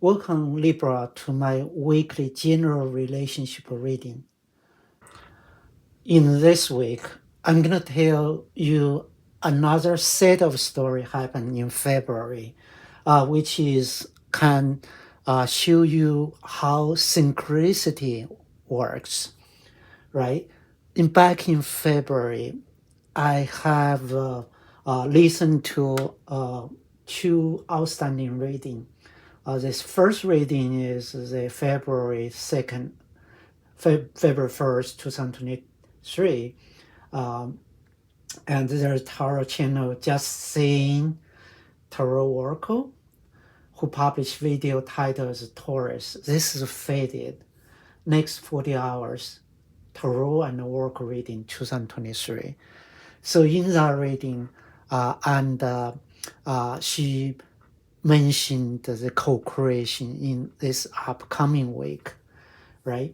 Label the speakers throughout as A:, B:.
A: Welcome, Libra, to my weekly general relationship reading. In this week, I'm going to tell you another set of story happened in February, which can show you how synchronicity works, right? Back in February, I have listened to two outstanding readings. This first reading is the February 2nd, February 1st, 2023. And there's Tarot channel just Sayin Tarot Oracle, who published video titled Taurus. This is faded. Next 40 hours, Tarot and Oracle reading 2023. So in that reading, she mentioned the co-creation in this upcoming week, right?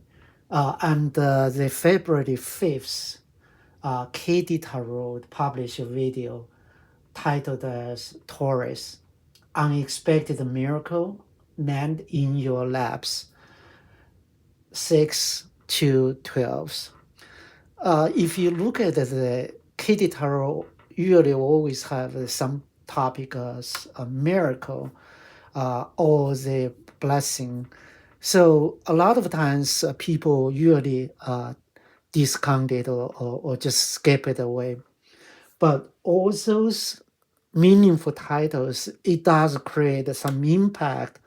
A: The February 5th, Katy Tarot published a video titled as Taurus, Unexpected Miracle Land in Your Laps, 6 to 12. If you look at the Katy Tarot, usually always have some topic as a miracle or the blessing. So a lot of times people usually discount it or just skip it away. But all those meaningful titles, it does create some impact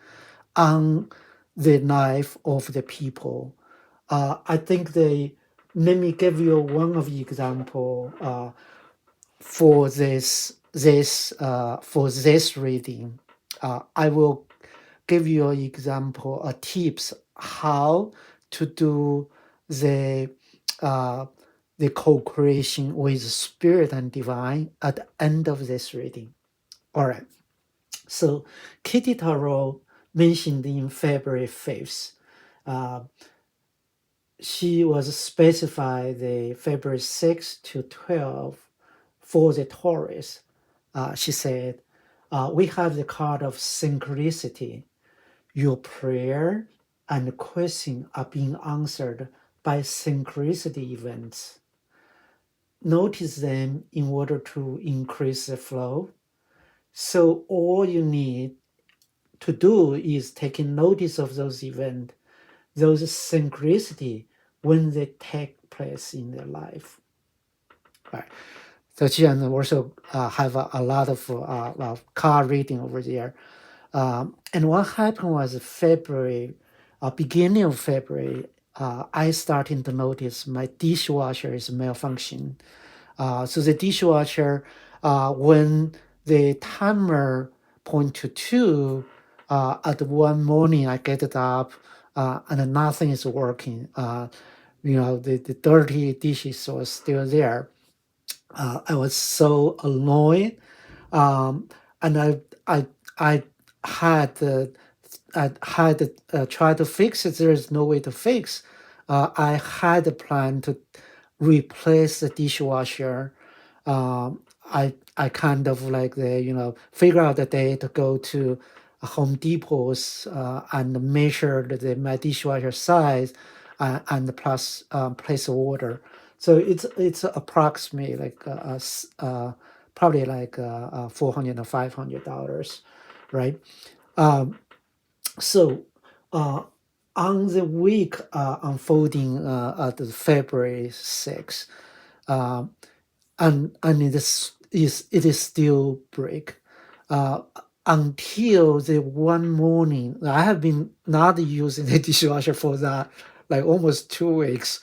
A: on the life of the people. I think let me give you one of the example for this reading. I will give you an example, tips how to do the co-creation with spirit and divine at the end of this reading. All right. So Katy Tarot mentioned in February 5th, she was specified the February 6th to 12th for the Taurus. She said, we have the card of synchronicity. Your prayer and question are being answered by synchronicity events. Notice them in order to increase the flow. So all you need to do is taking notice of those events, those synchronicity when they take place in their life. Right. So Jian also have a lot of card reading over there. And what happened was February, beginning of February, I started to notice my dishwasher is malfunction. So the dishwasher, when the timer point to 2, at one morning I get it up and nothing is working. The dirty dishes were still there. I was so annoyed, and I had tried to fix it. There is no way to fix. I had a plan to replace the dishwasher. I kind of like figure out a day to go to Home Depot's and measure my dishwasher size and plus place an order. So it's approximately like probably like $400 or $500, right? So on the week unfolding at the February 6th, and it is still break until the one morning. I have been not using the dishwasher for that like almost 2 weeks.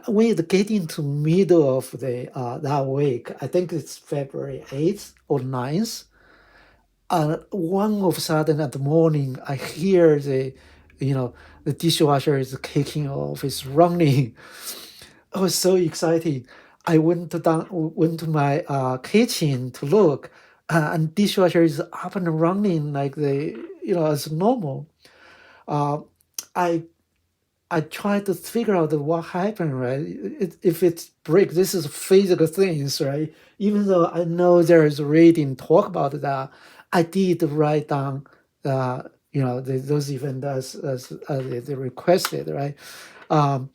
A: When it get into middle of the that week, I think it's February 8th or 9th, one of a sudden at the morning, I hear the dishwasher is kicking off, it's running. I was so excited. I went to my kitchen to look, and dishwasher is up and running like as normal. I tried to figure out what happened, right? If it's break, this is physical things, right? Even though I know there is reading talk about that, I did write down, those events as they requested, right? Um,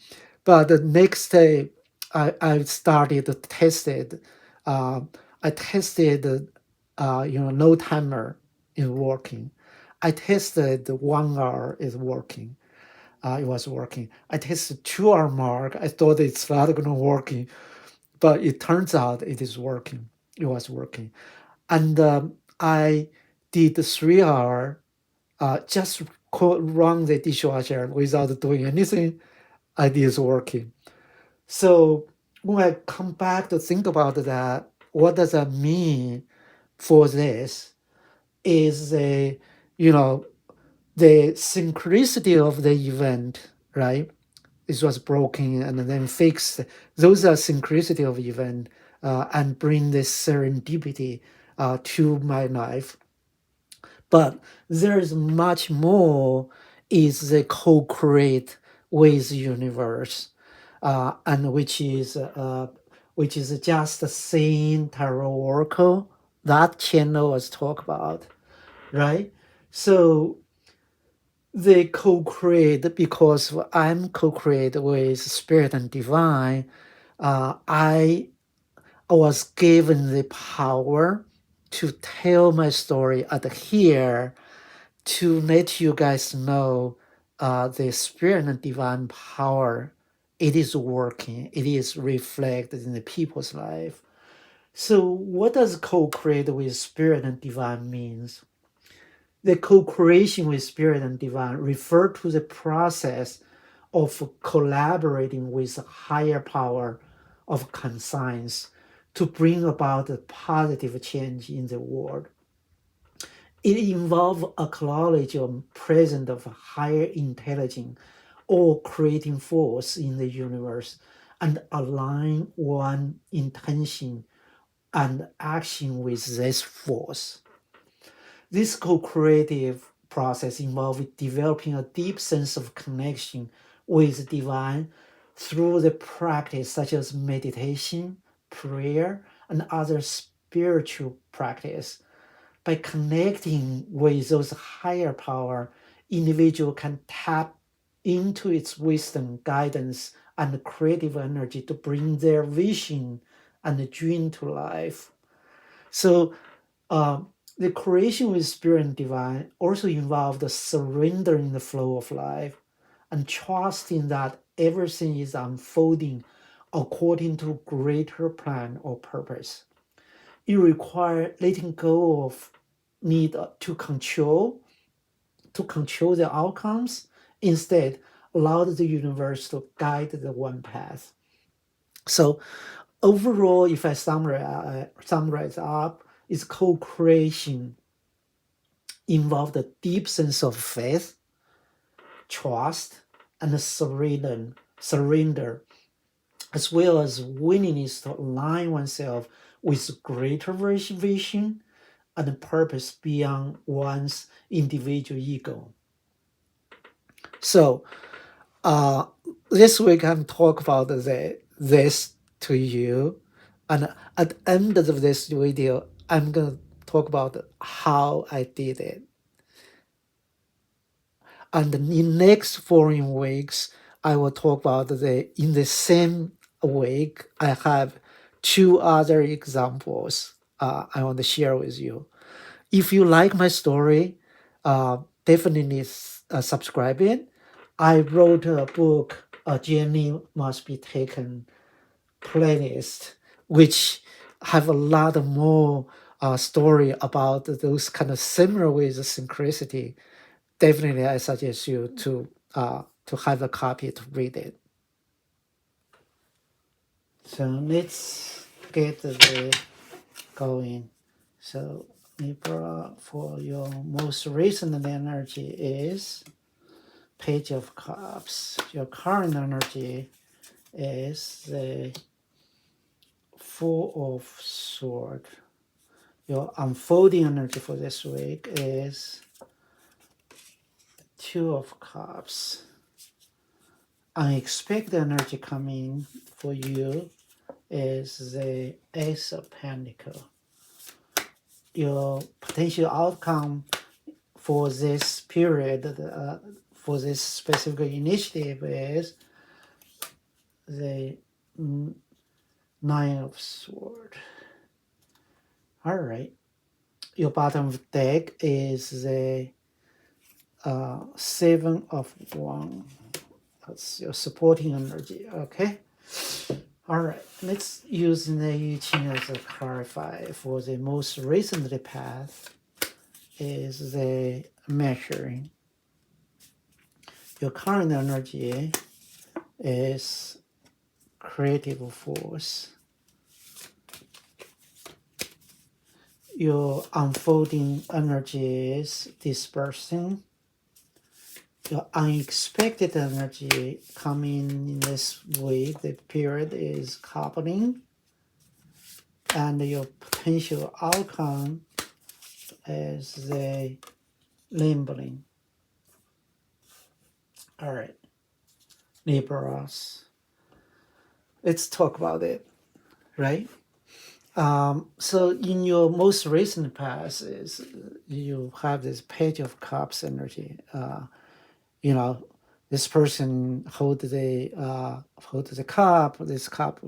A: but the next day, I started to test it. Um, I tested, no timer is working. I tested the 1 hour is working. It was working. I tested 2 hour mark. I thought it's not going to working, but it turns out it is working. It was working, and I did the 3 hour. Just run the dishwasher without doing anything. It is working. So when I come back to think about that, what does that mean for this? Is you know, the synchronicity of the event, right? This was broken and then fixed. Those are synchronicity of event, and bring this serendipity to my life. But there's much more is the co-create with universe, and which is just the Sayin Tarot Oracle. That channel was talked about, right? So they co-create because I'm co-create with spirit and divine. I was given the power to tell my story at here to let you guys know the spirit and divine power. It is working. It is reflected in the people's life. So what does co-create with spirit and divine means? The co-creation with spirit and divine refer to the process of collaborating with a higher power of conscience to bring about a positive change in the world. It involves acknowledge of presence of higher intelligence or creating force in the universe and align one intention and action with this force. This co-creative process involves developing a deep sense of connection with divine through the practice such as meditation, prayer, and other spiritual practice. By connecting with those higher power, individual can tap into its wisdom, guidance, and creative energy to bring their vision and dream to life. So uh, the creation with spirit and divine also involved the surrendering the flow of life and trusting that everything is unfolding according to greater plan or purpose. It requires letting go of need to control the outcomes. Instead, allow the universe to guide the one path. So overall, if I summarize up, is co-creation involved a deep sense of faith, trust, and surrender, as well as willingness to align oneself with greater vision and purpose beyond one's individual ego. So uh, this week I'm talk about this to you, and at the end of this video, I'm gonna talk about how I did it. And in next following weeks, I will talk about in the same week, I have 2 other examples I want to share with you. If you like my story, definitely subscribe it. I wrote a book, A Journey Must Be Taken playlist, which have a lot more story about those kind of similar with synchronicity. Definitely, I suggest you to have a copy to read it. So let's get the going. So Libra, for your most recent energy is Page of Cups. Your current energy is the Four of Swords. Your unfolding energy for this week is Two of Cups. Unexpected energy coming for you is the Ace of Pentacles. Your potential outcome for this period, for this specific initiative is the Nine of Swords. All right. Your bottom of deck is the Seven of Wands. That's your supporting energy. Okay. All right. Let's use the I Ching as a clarify for the most recent path is the measuring. Your current energy is creative force. Your unfolding energy is dispersing. Your unexpected energy coming in this week, the period is coupling. And your potential outcome is the labeling. All right, Libras. Let's talk about it, right? So in your most recent past, is you have this Page of Cups energy. You know, this person hold the cup. This cup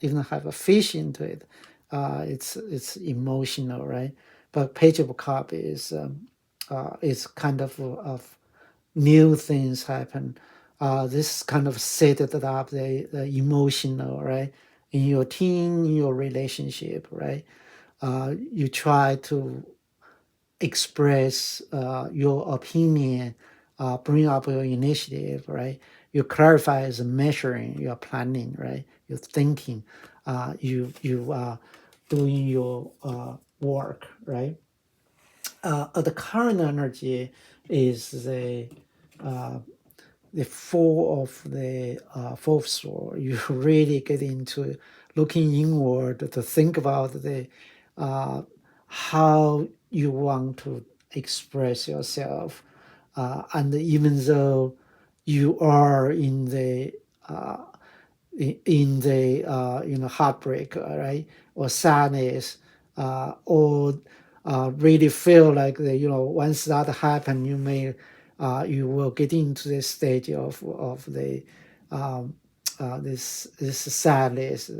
A: even have a fish into it. It's emotional, right? But Page of Cup is kind of new things happen. This kind of set it up the emotional, right? In your team, in your relationship, right? You try to express your opinion, bring up your initiative, right? You clarify as measuring, you're planning, right? You're thinking, you are doing your work, right? The current energy is the four of the fourth sword. You really get into looking inward to think about the how you want to express yourself, and even though you are in the heartbreak, right, or sadness, or really feel like once that happen, you will get into this stage of the this sadness,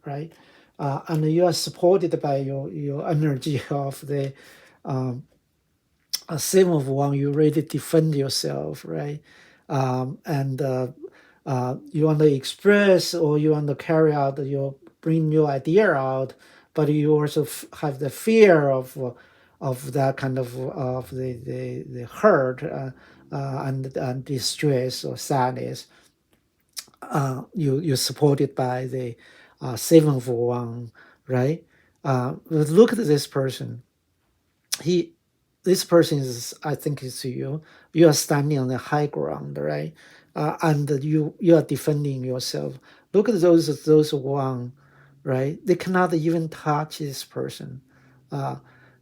A: right, and you are supported by your energy of the Seven of Wands. You really defend yourself, right, and you want to express or you want to carry out bring your idea out, but you also have the fear of that kind of the hurt, and distress or sadness. You're supported by the Seven of Wands, right? But look at this person. This person is, I think it's you. You are standing on the high ground, right? And you are defending yourself. Look at those one, right? They cannot even touch this person.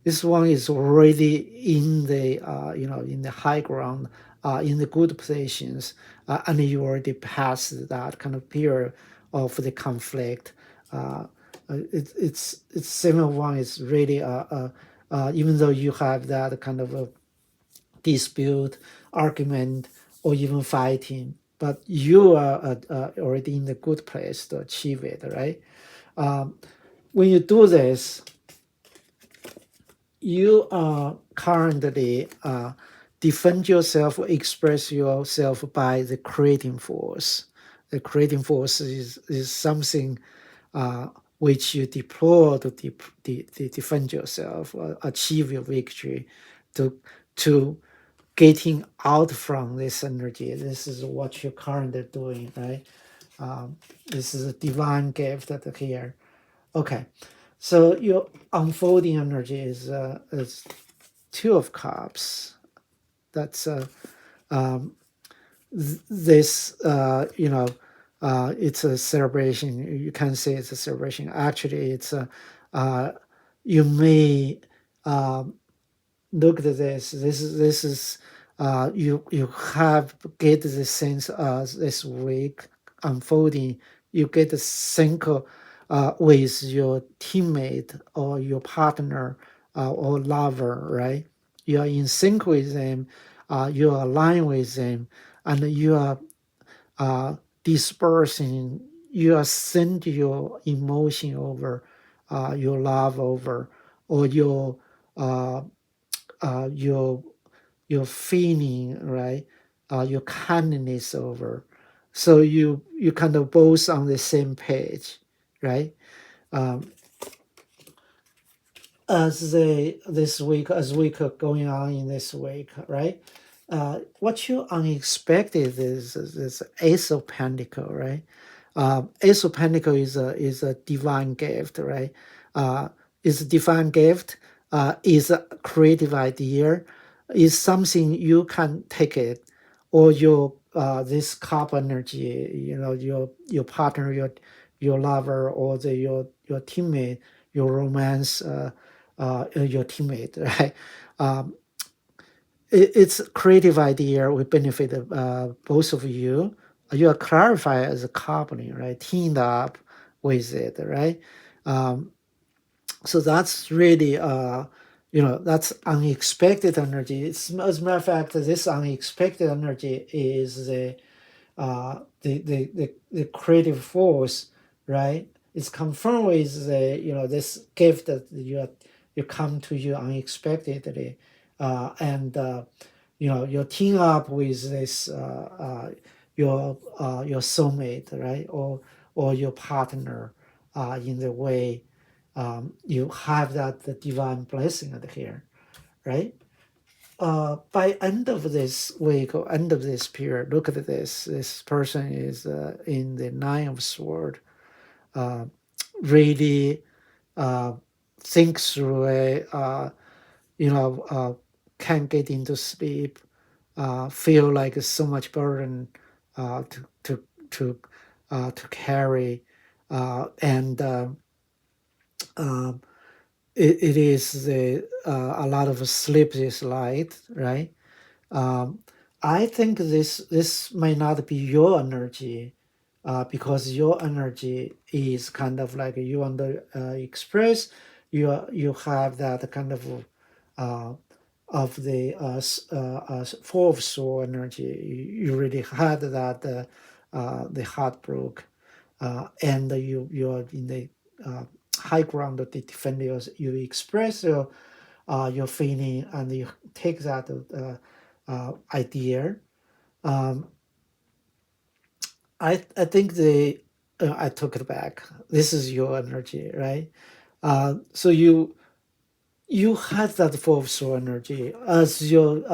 A: This one is already in the in the high ground, in the good positions, and you already passed that kind of period of the conflict. It's Seven of Wands is really even though you have that kind of a dispute, argument, or even fighting, but you are already in the good place to achieve it, right? When you do this, you are currently defend yourself, express yourself by the creating force. The creating force is something which you deploy to defend yourself, achieve your victory, to getting out from this energy. This is what you're currently doing, right? This is a divine gift that here. Okay, so your unfolding energy is Two of Cups. That's this it's a celebration. You can say it's a celebration. Actually, it's you may look at this. This is you have get the sense this week unfolding. You get a sync with your teammate or your partner or lover, right? you are in sync with them, you are aligned with them, and you are dispersing, you are send your emotion over, your love over, or uh, your feeling, right? Your kindness over. So you kind of both on the same page, right? Um, as week going on in this week, right? What you unexpected is Ace of Pentacle, right? Ace of Pentacle is a divine gift, right? Is a divine gift. Is a creative idea. Is something you can take it, or your this carbon energy, your partner, your lover, or your teammate, your romance, your teammate, right? Um, it's a creative idea. We benefit both of you. You are clarified as a company, right? Teamed up with it, right? Um, so that's really that's unexpected energy. As a matter of fact, this unexpected energy is the creative force, right? It's confirmed with this gift that you come to you unexpectedly, and you team up with this your soulmate, right, or your partner, in the way you have that the divine blessing at here, right? By end of this week or end of this period, look at this. This person is in the Nine of Swords. Uh, really uh, think through it. Can't get into sleep. Feel like it's so much burden to carry, and um, it is a lot of sleepless night, right? Um, I think this may not be your energy, because your energy is kind of like you want to express. You have that kind uh, of the Four of Sword energy. You really had that the heartbreak, and you're in the uh, high ground to defend yours. You express your feeling, and you take that idea. Um, I think I took it back. This is your energy, right? So you had that force or energy as your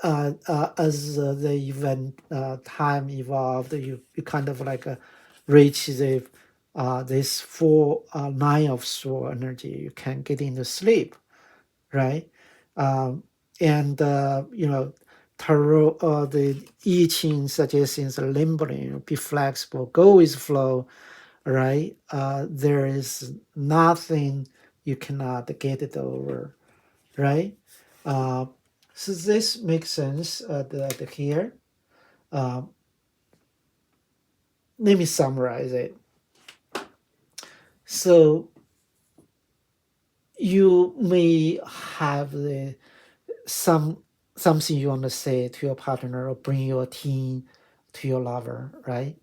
A: as the event time evolved. You kind of like reach the this four nine of sword energy. You can get into sleep, right? Um, and tarot, the I Ching suggestions are limbering, be flexible, go with flow, right? There is nothing you cannot get it over, right? Uh, so this makes sense here. Uh, Let me summarize it. So you may have some something you want to say to your partner or bring your team to your lover, right?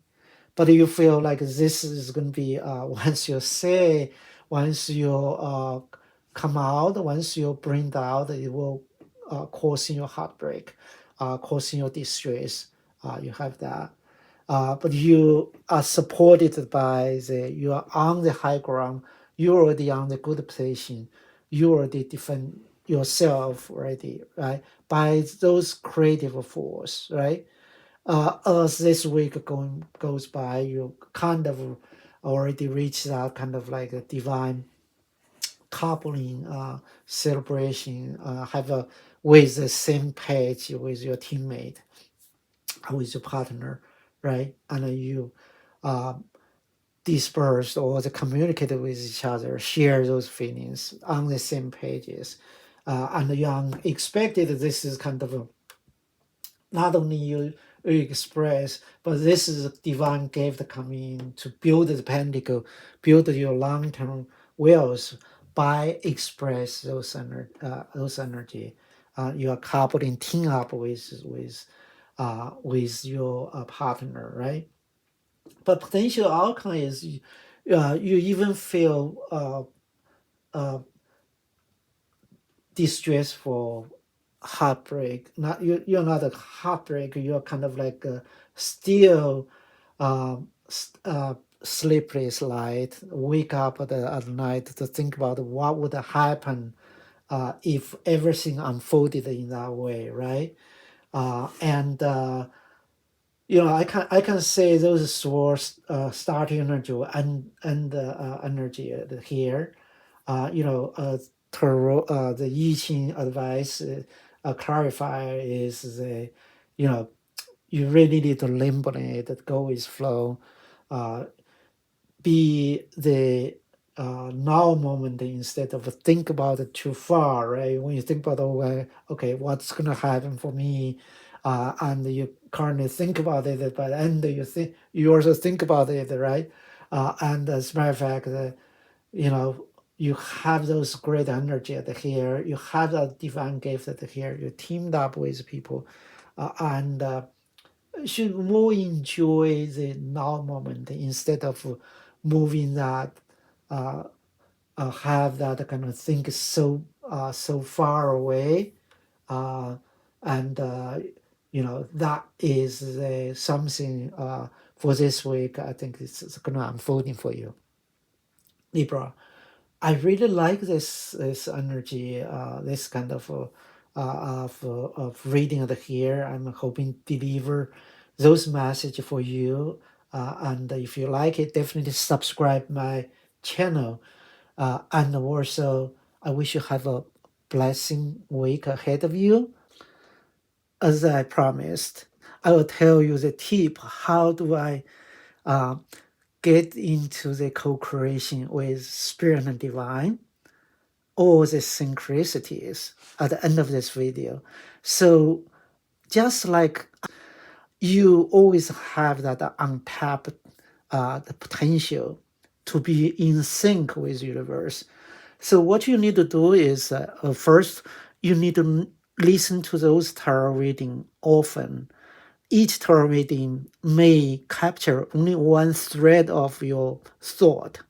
A: But you feel like this is going to be once you say, once you come out, once you bring it out, it will causing your heartbreak, causing your distress. You have that. But you are supported by you are on the high ground, you're already on the good position, you already defend yourself already, right? By those creative force, right? As this week goes by, you kind of already reach that kind of like a divine coupling celebration, have a with the same page with your teammate, with your partner, right? And you uh, disperse or communicate with each other, share those feelings on the same pages. And you unexpected, this is kind of not only you express, but this is a divine gift coming in to build the pentacle, build your long-term wills by express those energy. you are coupling, team up with your partner, right? But potential outcome is you even feel distressful, heartbreak. Not you're not a heartbreak. You're kind of like still sleepless night. Wake up at night to think about what would happen if everything unfolded in that way, right? And I can say those source starting energy and energy here. Tarot, the I Ching advice clarifier is you know, you really need to eliminate, go with flow, uh, be the now moment instead of think about it too far, right? When you think about, okay, what's gonna happen for me, and you currently think about it, but then you also think about it, right? And as a matter of fact, you have those great energy at here, you have that divine gift at here, you teamed up with people, and should more enjoy the now moment instead of moving that have that kind of think so far away, uh, and that is something for this week. I think it's gonna unfolding for you, Libra. I really like this energy, this kind of reading it here. I'm hoping deliver those message for you. And if you like it, definitely subscribe my channel. And also, I wish you have a blessing week ahead of you. As I promised, I will tell you the tip. How do I uh, get into the co-creation with Spirit and Divine? All the synchronicities at the end of this video. So just like you always have that untapped the potential to be in sync with universe. So what you need to do is first you need to listen to those tarot reading often. Each tarot reading may capture only one thread of your thought.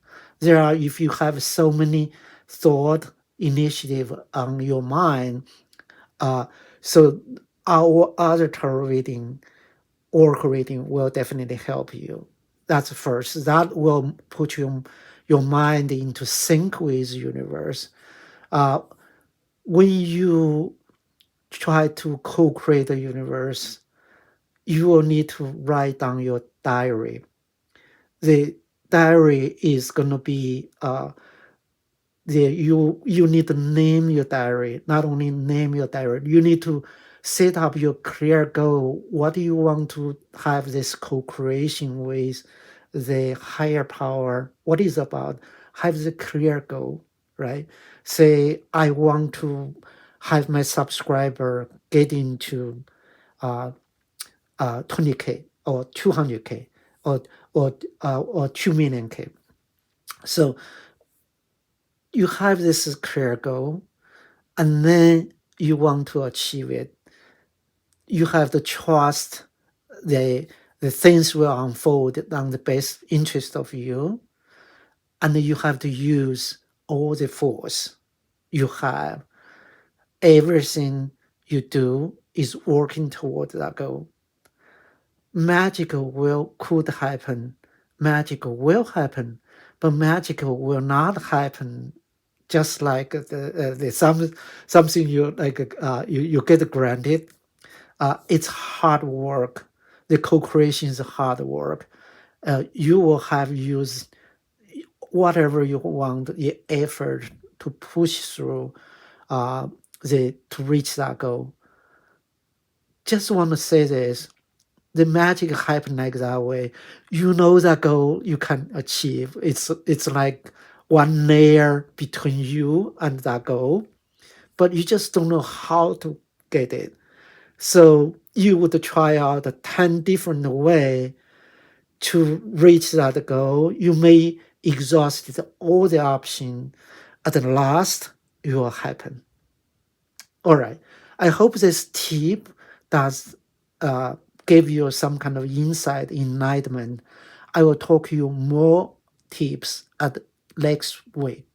A: If you have so many thought initiative on your mind, uh, so our other tarot reading, oracle reading will definitely help you. That's first. That will put your mind into sync with universe. Uh, when you try to co-create the universe, you will need to write down your diary. The diary is going to be you need to name your diary. Not only name your diary, you need to set up your clear goal. What do you want to have this co-creation with the higher power? What is about? Have the clear goal, right? Say I want to have my subscriber get into uh, 20K or 200K or or 2 million K. So you have this clear goal, and then you want to achieve it. You have to trust the things will unfold on the best interest of you, and you have to use all the force you have. Everything you do is working toward that goal. Magical could happen, magical will happen, but magical will not happen just like something you like you get granted. It's hard work. The co-creation is hard work. You will have used whatever you want, the effort to push through to reach that goal. Just want to say this: the magic happen like that way. You know that goal you can achieve. It's like one layer between you and that goal, but you just don't know how to get it. So you would try out 10 different way to reach that goal. You may exhaust all the option. At the last, it will happen. All right. I hope this tip does give you some kind of insight, enlightenment. I will talk you more tips at next week.